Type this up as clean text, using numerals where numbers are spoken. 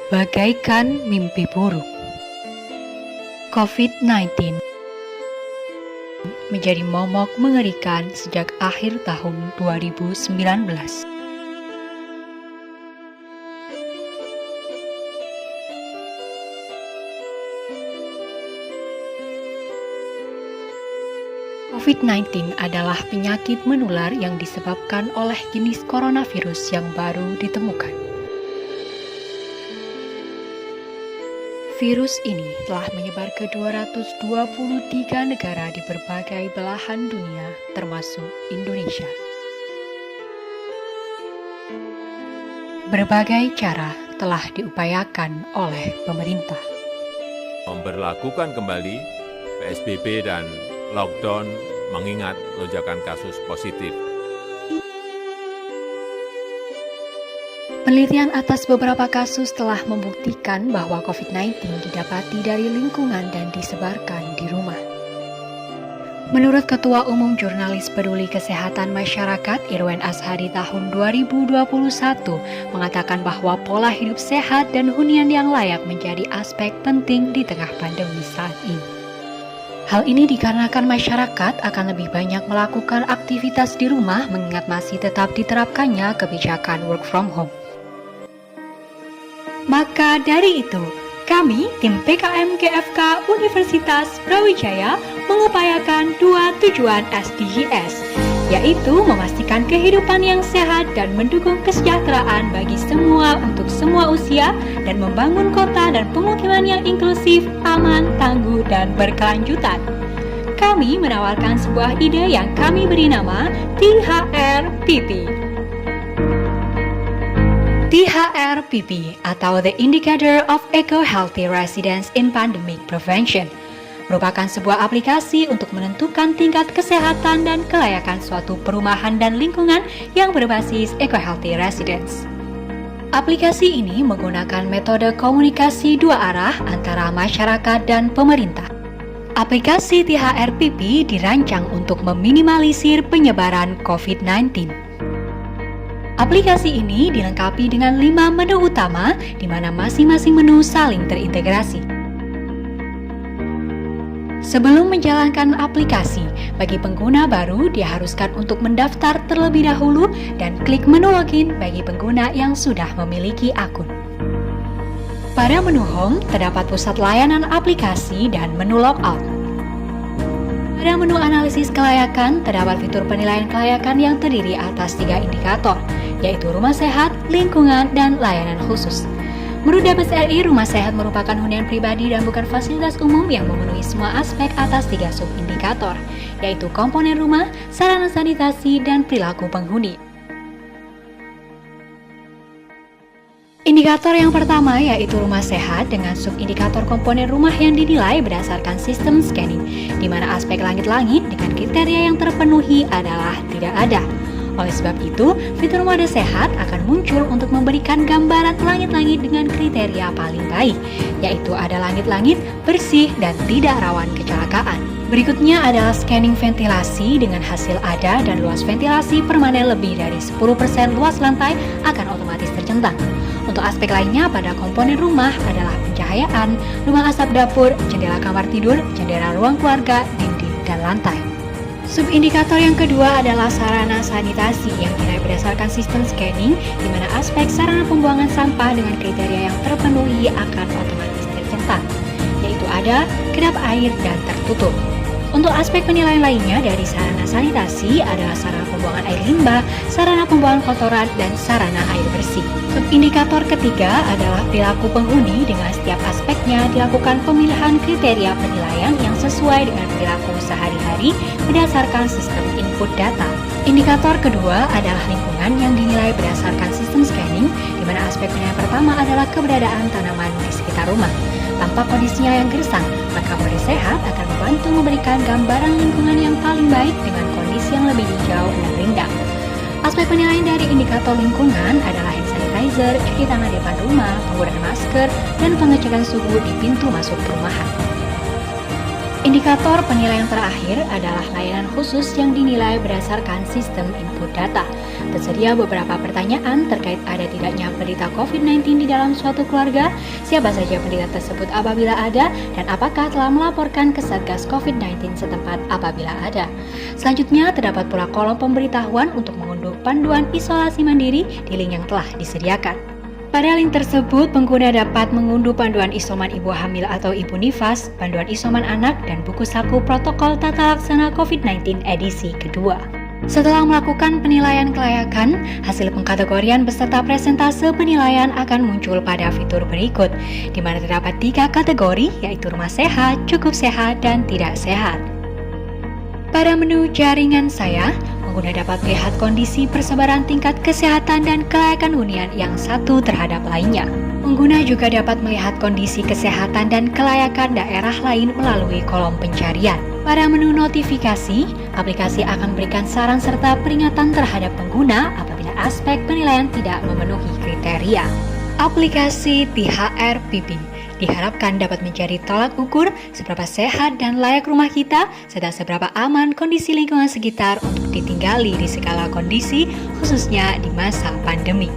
Bagaikan mimpi buruk, COVID-19 menjadi momok mengerikan sejak akhir tahun 2019. COVID-19 adalah penyakit menular yang disebabkan oleh jenis coronavirus yang baru ditemukan. Virus ini telah menyebar ke 223 negara di berbagai belahan dunia, termasuk Indonesia. Berbagai cara telah diupayakan oleh pemerintah. Memberlakukan kembali PSBB dan lockdown mengingat lonjakan kasus positif. Penelitian atas beberapa kasus telah membuktikan bahwa COVID-19 didapati dari lingkungan dan disebarkan di rumah. Menurut Ketua Umum Jurnalis Peduli Kesehatan Masyarakat Irwan Ashari tahun 2021 mengatakan bahwa pola hidup sehat dan hunian yang layak menjadi aspek penting di tengah pandemi saat ini. Hal ini dikarenakan masyarakat akan lebih banyak melakukan aktivitas di rumah mengingat masih tetap diterapkannya kebijakan work from home. Maka dari itu, kami, tim PKM GFK Universitas Brawijaya, mengupayakan dua tujuan SDGs, yaitu memastikan kehidupan yang sehat dan mendukung kesejahteraan bagi semua untuk semua usia, dan membangun kota dan pemukiman yang inklusif, aman, tangguh, dan berkelanjutan. Kami menawarkan sebuah ide yang kami beri nama THRPP. THRPP atau The Indicator of Eco-Healthy Residence in Pandemic Prevention merupakan sebuah aplikasi untuk menentukan tingkat kesehatan dan kelayakan suatu perumahan dan lingkungan yang berbasis eco-healthy residence. Aplikasi ini menggunakan metode komunikasi dua arah antara masyarakat dan pemerintah. Aplikasi THRPP dirancang untuk meminimalisir penyebaran COVID-19. Aplikasi ini dilengkapi dengan 5 menu utama di mana masing-masing menu saling terintegrasi. Sebelum menjalankan aplikasi, bagi pengguna baru diharuskan untuk mendaftar terlebih dahulu dan klik menu login bagi pengguna yang sudah memiliki akun. Pada menu Home terdapat pusat layanan aplikasi dan menu logout. Pada menu analisis kelayakan, terdapat fitur penilaian kelayakan yang terdiri atas 3 indikator, yaitu rumah sehat, lingkungan, dan layanan khusus. Menurut DPS RI, rumah sehat merupakan hunian pribadi dan bukan fasilitas umum yang memenuhi semua aspek atas 3 subindikator, yaitu komponen rumah, sarana sanitasi, dan perilaku penghuni. Indikator yang pertama yaitu rumah sehat dengan subindikator komponen rumah yang dinilai berdasarkan sistem scanning, di mana aspek langit-langit dengan kriteria yang terpenuhi adalah tidak ada. Oleh sebab itu, fitur mode sehat akan muncul untuk memberikan gambaran langit-langit dengan kriteria paling baik, yaitu ada langit-langit, bersih, dan tidak rawan kecelakaan. Berikutnya adalah scanning ventilasi dengan hasil ada dan luas ventilasi permanen lebih dari 10% luas lantai akan otomatis tercentang. Untuk aspek lainnya pada komponen rumah adalah pencahayaan, rumah asap dapur, jendela kamar tidur, jendela ruang keluarga, dinding, dan lantai. Subindikator yang kedua adalah sarana sanitasi yang dinilai berdasarkan sistem scanning, di mana aspek sarana pembuangan sampah dengan kriteria yang terpenuhi akan otomatis tercentang, yaitu ada, kedap air, dan tertutup. Untuk aspek penilaian lainnya dari sarana sanitasi adalah sarana pembuangan air limbah, sarana pembuangan kotoran, dan sarana air bersih. Subindikator ketiga adalah perilaku penghuni, dengan setiap aspeknya dilakukan pemilihan kriteria penilaian yang sesuai dengan perilaku sehari-hari berdasarkan sistem input data. Indikator kedua adalah lingkungan yang dinilai berdasarkan sistem scanning, di mana aspek penilaian pertama adalah keberadaan tanaman di sekitar rumah. Tanpa kondisinya yang gersang, maka mode sehat akan membantu memberikan gambaran lingkungan yang paling baik dengan kondisi yang lebih hijau dan rindang. Aspek penilaian dari indikator lingkungan adalah hand sanitizer, cuci tangan di depan rumah, penggunaan masker, dan pengecekan suhu di pintu masuk perumahan. Indikator penilaian terakhir adalah layanan khusus yang dinilai berdasarkan sistem input data. Tersedia beberapa pertanyaan terkait ada tidaknya penderita COVID-19 di dalam suatu keluarga, siapa saja penderita tersebut apabila ada, dan apakah telah melaporkan ke Satgas COVID-19 setempat apabila ada. Selanjutnya, terdapat pula kolom pemberitahuan untuk mengunduh panduan isolasi mandiri di link yang telah disediakan. Pada link tersebut, pengguna dapat mengunduh panduan isoman ibu hamil atau ibu nifas, panduan isoman anak, dan buku saku protokol tata laksana COVID-19 edisi kedua. Setelah melakukan penilaian kelayakan, hasil pengkategorian beserta presentase penilaian akan muncul pada fitur berikut, di mana terdapat 3 kategori, yaitu rumah sehat, cukup sehat, dan tidak sehat. Pada menu jaringan saya, pengguna dapat melihat kondisi persebaran tingkat kesehatan dan kelayakan hunian yang satu terhadap lainnya. Pengguna juga dapat melihat kondisi kesehatan dan kelayakan daerah lain melalui kolom pencarian. Pada menu notifikasi, aplikasi akan memberikan saran serta peringatan terhadap pengguna apabila aspek penilaian tidak memenuhi kriteria. Aplikasi THR Pipi diharapkan dapat menjadi tolak ukur seberapa sehat dan layak rumah kita, serta seberapa aman kondisi lingkungan sekitar untuk ditinggali di segala kondisi, khususnya di masa pandemi.